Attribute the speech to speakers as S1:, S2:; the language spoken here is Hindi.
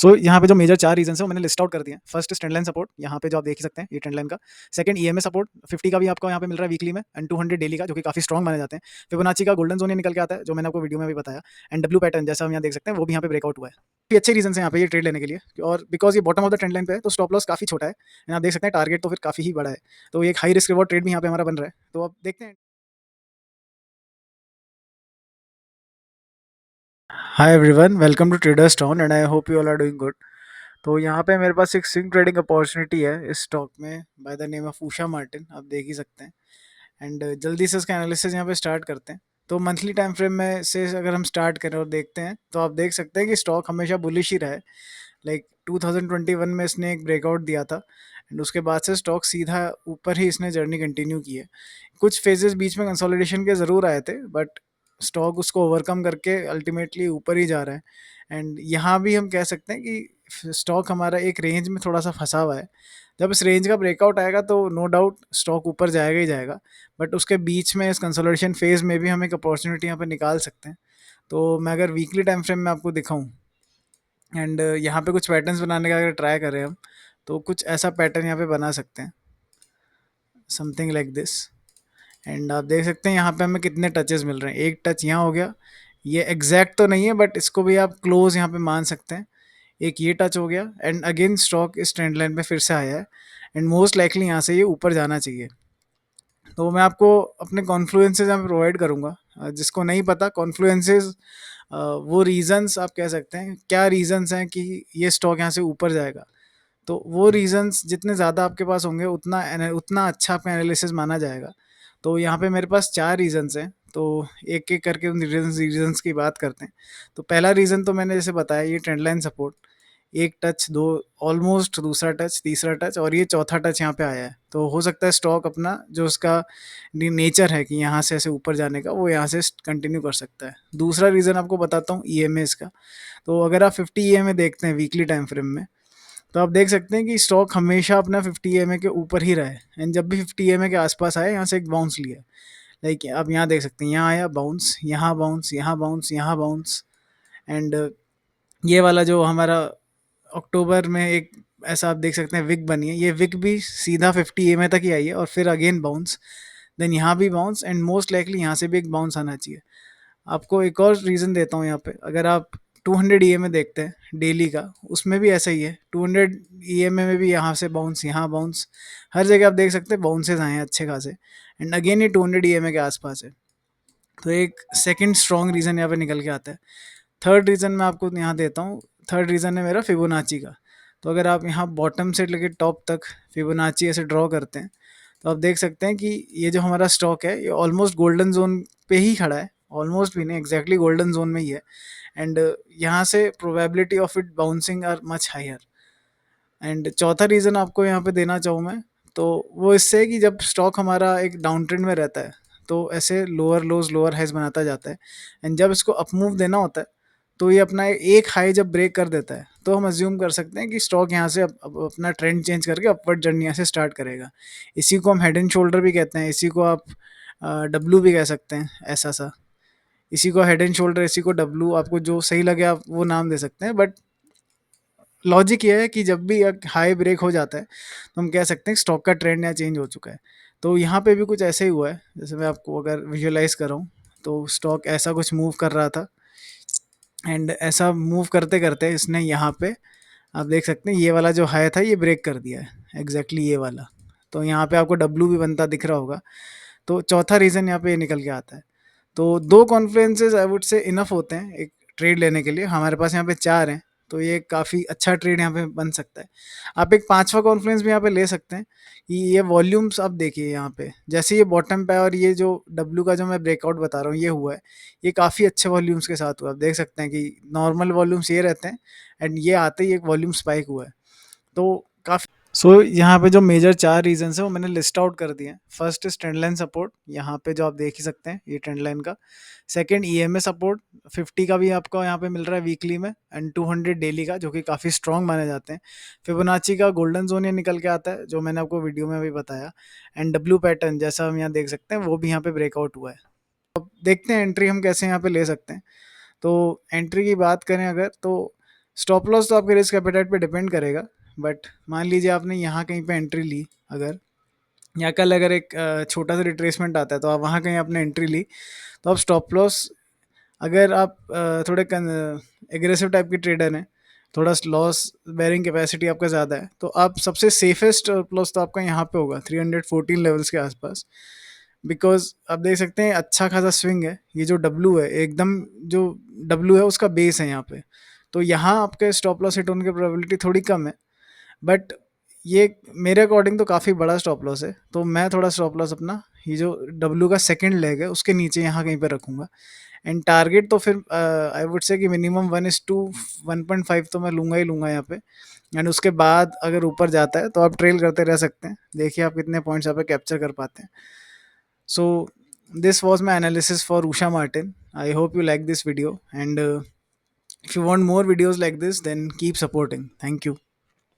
S1: यहाँ पे जो मेजर 4 रीज़न्स हैं वो मैंने लिस्ट आउट कर दिए हैं। First is trend line support, यहाँ पे जो आप देख ही सकते हैं ये ट्रेंड लाइन का। सेकंड ईएमए सपोर्ट 50 का भी आपको यहाँ पे मिल रहा है वीकली में एंड 200 डेली का, जो कि काफ़ी स्ट्रॉन्ग माने जाते हैं। फिबोनाची का गोल्डन ज़ोन ये निकल के आता है, जो मैंने आपको वीडियो में भी बताया। एंड डब्ल्यू पैटर्न जैसा हम यहाँ देख सकते हैं वो भी यहाँ पे ब्रेकआउट हुआ है। काफ़ी अच्छे रीज़न्स हैं यहाँ पे ये ट्रेड लेने के लिए, और बिकॉज़ ये bottom of the trend line पे है तो स्टॉप लॉस काफ़ी छोटा है। एंड आप देख सकते हैं टारगेट तो फिर काफ़ी ही बड़ा है। तो ये एक हाई रिस्क रिवॉर्ड ट्रेड भी यहाँ पे हमारा बन रहा है। तो अब देखते हैं। Hi everyone, welcome to traders town and I hope you all are doing good. तो यहाँ पे मेरे पास एक स्विंग ट्रेडिंग अपॉर्चुनिटी है इस स्टॉक में by the name of Usha Martin, आप देख ही सकते हैं। एंड जल्दी से इसका एनालिसिस यहाँ पे स्टार्ट करते हैं। तो मंथली टाइम फ्रेम में से अगर हम स्टार्ट करें और देखते हैं तो आप देख सकते हैं कि स्टॉक हमेशा बुलिश ही रहा है। लाइक 2021 में इसने एक ब्रेकआउट दिया था एंड उसके बाद से स्टॉक सीधा ऊपर ही इसने जर्नी कंटिन्यू की है। कुछ फेजेस बीच में कंसोलिडेशन के ज़रूर आए थे, बट स्टॉक उसको ओवरकम करके अल्टीमेटली ऊपर ही जा रहा है। एंड यहाँ भी हम कह सकते हैं कि स्टॉक हमारा एक रेंज में थोड़ा सा फंसा हुआ है। जब इस रेंज का ब्रेकआउट आएगा तो नो डाउट स्टॉक ऊपर जाएगा ही जाएगा, बट उसके बीच में इस कंसोलिडेशन फेज में भी हम एक अपॉर्चुनिटी यहाँ पे निकाल सकते हैं। तो मैं अगर वीकली टाइम फ्रेम में आपको दिखाऊं एंड यहाँ पे कुछ पैटर्न्स बनाने का अगर ट्राई करें हम, तो कुछ ऐसा पैटर्न यहाँ पे बना सकते हैं, समथिंग लाइक दिस। एंड आप देख सकते हैं यहाँ पे हमें कितने टचेस मिल रहे हैं। एक टच यहाँ हो गया, ये एग्जैक्ट तो नहीं है बट इसको भी आप क्लोज यहाँ पे मान सकते हैं। एक ये टच हो गया एंड अगेन स्टॉक इस ट्रेंड लाइन पे फिर से आया है एंड मोस्ट लाइकली यहाँ से ये ऊपर जाना चाहिए। तो मैं आपको अपने कॉन्फ्लुएंसेस यहाँ पे प्रोवाइड करूँगा। जिसको नहीं पता कॉन्फ्लुएंसेस, वो रीजंस आप कह सकते हैं, क्या रीजंस हैं कि ये स्टॉक यहाँ से ऊपर जाएगा। तो वो रीजंस जितने ज़्यादा आपके पास होंगे उतना अच्छा आपका एनालिसिस माना जाएगा। तो यहाँ पे मेरे पास 4 रीजंस हैं, तो एक एक करके उन रीजंस की बात करते हैं। तो पहला रीज़न तो मैंने जैसे बताया, ये ट्रेंड लाइन सपोर्ट। एक टच, दो ऑलमोस्ट, दूसरा टच, तीसरा टच और ये चौथा टच यहाँ पे आया है। तो हो सकता है स्टॉक अपना जो उसका नेचर है कि यहाँ से ऐसे ऊपर जाने का, वो यहाँ से कंटिन्यू कर सकता है। दूसरा रीज़न आपको बताता हूँ ईएमए इसका। तो अगर आप 50 ईएमए देखते हैं वीकली टाइम फ्रेम में, तो आप देख सकते हैं कि स्टॉक हमेशा अपना 50 ईएमए के ऊपर ही रहा है एंड जब भी 50 ईएमए के आसपास आए यहाँ से एक बाउंस लिया। लाइक आप यहाँ देख सकते हैं, यहाँ आया बाउंस, यहाँ बाउंस, यहाँ बाउंस, यहाँ बाउंस। एंड ये वाला जो हमारा अक्टूबर में एक ऐसा आप देख सकते हैं विक बनी है, ये विक भी सीधा 50 ईएमए तक ही आई है और फिर अगेन बाउंस, देन यहाँ भी बाउंस एंड मोस्ट लाइकली यहाँ से भी एक बाउंस आना चाहिए। आपको एक और रीज़न देता हूँ यहाँ पे, अगर आप 200 ईएमए देखते हैं डेली का, उसमें भी ऐसा ही है। 200 ईएमए में भी यहाँ से बाउंस, यहाँ बाउंस, हर जगह आप देख सकते हैं बाउंसेस आए हैं अच्छे खासे एंड अगेन ये 200 ईएमए के आसपास है। तो एक सेकंड स्ट्रॉन्ग रीज़न यहाँ पे निकल के आता है। थर्ड रीज़न मैं आपको यहाँ देता हूँ। थर्ड रीज़न है मेरा फिबोनाची का। तो अगर आप यहाँ बॉटम से लेकर टॉप तक फिबोनाची ऐसे ड्रॉ करते हैं, तो आप देख सकते हैं कि ये जो हमारा स्टॉक है ये ऑलमोस्ट गोल्डन जोन पे ही खड़ा है। ऑलमोस्ट भी नहीं, एग्जैक्टली गोल्डन जोन में ही है। एंड यहाँ से probability of it bouncing are much higher. And चौथा रीज़न आपको यहाँ पे देना चाहूँ मैं, तो वो इससे है कि जब स्टॉक हमारा एक डाउन ट्रेंड में रहता है तो ऐसे लोअर लोज लोअर हाइज बनाता जाता है। एंड जब इसको अप मूव देना होता है तो ये अपना एक हाई जब ब्रेक कर देता है तो हम अज्यूम कर सकते हैं कि स्टॉक यहाँ से अपना ट्रेंड चेंज करके अपवर्ड जर्नी यहाँ से स्टार्ट करेगा। इसी को हम हेड एंड शोल्डर भी कहते हैं, इसी को आप डब्लू भी कह सकते हैं, ऐसा सा। इसी को हेड एंड शोल्डर, इसी को डब्लू, आपको जो सही लगे आप वो नाम दे सकते हैं। बट लॉजिक ये है कि जब भी एक हाई ब्रेक हो जाता है तो हम कह सकते हैं स्टॉक का ट्रेंड यहाँ चेंज हो चुका है। तो यहाँ पे भी कुछ ऐसे ही हुआ है, जैसे मैं आपको अगर विजुअलाइज कर रहा हूँ तो स्टॉक ऐसा कुछ मूव कर रहा था एंड ऐसा मूव करते करते इसने यहाँ पे, आप देख सकते हैं ये वाला जो हाई था ये ब्रेक कर दिया है, एग्जैक्टली ये वाला। तो यहाँ पे आपको डब्लू भी बनता दिख रहा होगा। तो चौथा रीज़न यहाँ पे ये निकल के आता है। तो दो कॉन्फ्लुएंसेस आई वुड से इनफ होते हैं एक ट्रेड लेने के लिए। हमारे पास यहाँ पे 4 हैं, तो ये काफ़ी अच्छा ट्रेड यहाँ पे बन सकता है। आप एक पांचवा कॉन्फ्लुएंस भी यहाँ पे ले सकते हैं कि ये वॉल्यूम्स आप देखिए यहाँ पे, जैसे ये बॉटम पे है और ये जो डब्ल्यू का जो मैं ब्रेकआउट बता रहा हूँ ये हुआ है, ये काफ़ी अच्छे वॉल्यूम्स के साथ हुआ है। आप देख सकते हैं कि नॉर्मल वॉल्यूम्स ये रहते हैं एंड ये आते ही एक वॉल्यूम स्पाइक हुआ है। तो काफ़ी यहाँ पे जो मेजर 4 रीजंस हैं वो मैंने लिस्ट आउट कर दिए हैं। First is trend line support, यहाँ पे जो आप देख ही सकते हैं ये ट्रेंड लाइन का। सेकंड ईएमए सपोर्ट 50 का भी आपको यहाँ पे मिल रहा है वीकली में एंड 200 डेली का, जो कि काफ़ी स्ट्रॉन्ग माने जाते हैं। फिबोनाची का गोल्डन जोन ये निकल के आता है, जो मैंने आपको वीडियो में अभी बताया। एंड डब्ल्यू पैटर्न जैसा हम यहाँ देख सकते हैं वो भी यहाँ पे ब्रेकआउट हुआ है। अब देखते हैं एंट्री हम कैसे यहाँ पे ले सकते हैं। तो एंट्री की बात करें अगर, तो स्टॉप लॉस तो आपके रिस्क एपेटाइट पे डिपेंड करेगा, बट मान लीजिए आपने यहाँ कहीं पे एंट्री ली, अगर या कल अगर एक छोटा सा रिट्रेसमेंट आता है तो आप वहाँ कहीं आपने एंट्री ली, तो आप स्टॉप लॉस, अगर आप थोड़े एग्रेसिव टाइप के ट्रेडर हैं, थोड़ा लॉस बेरिंग कैपेसिटी आपका ज़्यादा है, तो आप सबसे सेफेस्ट लॉस तो आपका यहाँ पे होगा 314 लेवल्स के आसपास। बिकॉज आप देख सकते हैं अच्छा खासा स्विंग है, ये जो डब्लू है एकदम, जो डब्लू है उसका बेस है यहाँ पे, तो यहाँ आपके स्टॉप लॉस हिट होने की प्रोबेबिलिटी थोड़ी कम है। बट ये मेरे अकॉर्डिंग तो काफ़ी बड़ा स्टॉप लॉस है, तो मैं थोड़ा स्टॉप लॉस अपना ये जो डब्लू का सेकंड लेग है उसके नीचे यहाँ कहीं पे रखूँगा। एंड टारगेट तो फिर आई वुड से कि मिनिमम 1:1.5 तो मैं लूँगा ही लूँगा यहाँ पे। एंड उसके बाद अगर ऊपर जाता है तो आप ट्रेल करते रह सकते हैं, देखिए आप कितने पॉइंट्स यहाँ पे कैप्चर कर पाते हैं। सो this was my analysis for Usha Martin. I hope you like this video, and if you want more videos like this, then keep supporting. Thank you.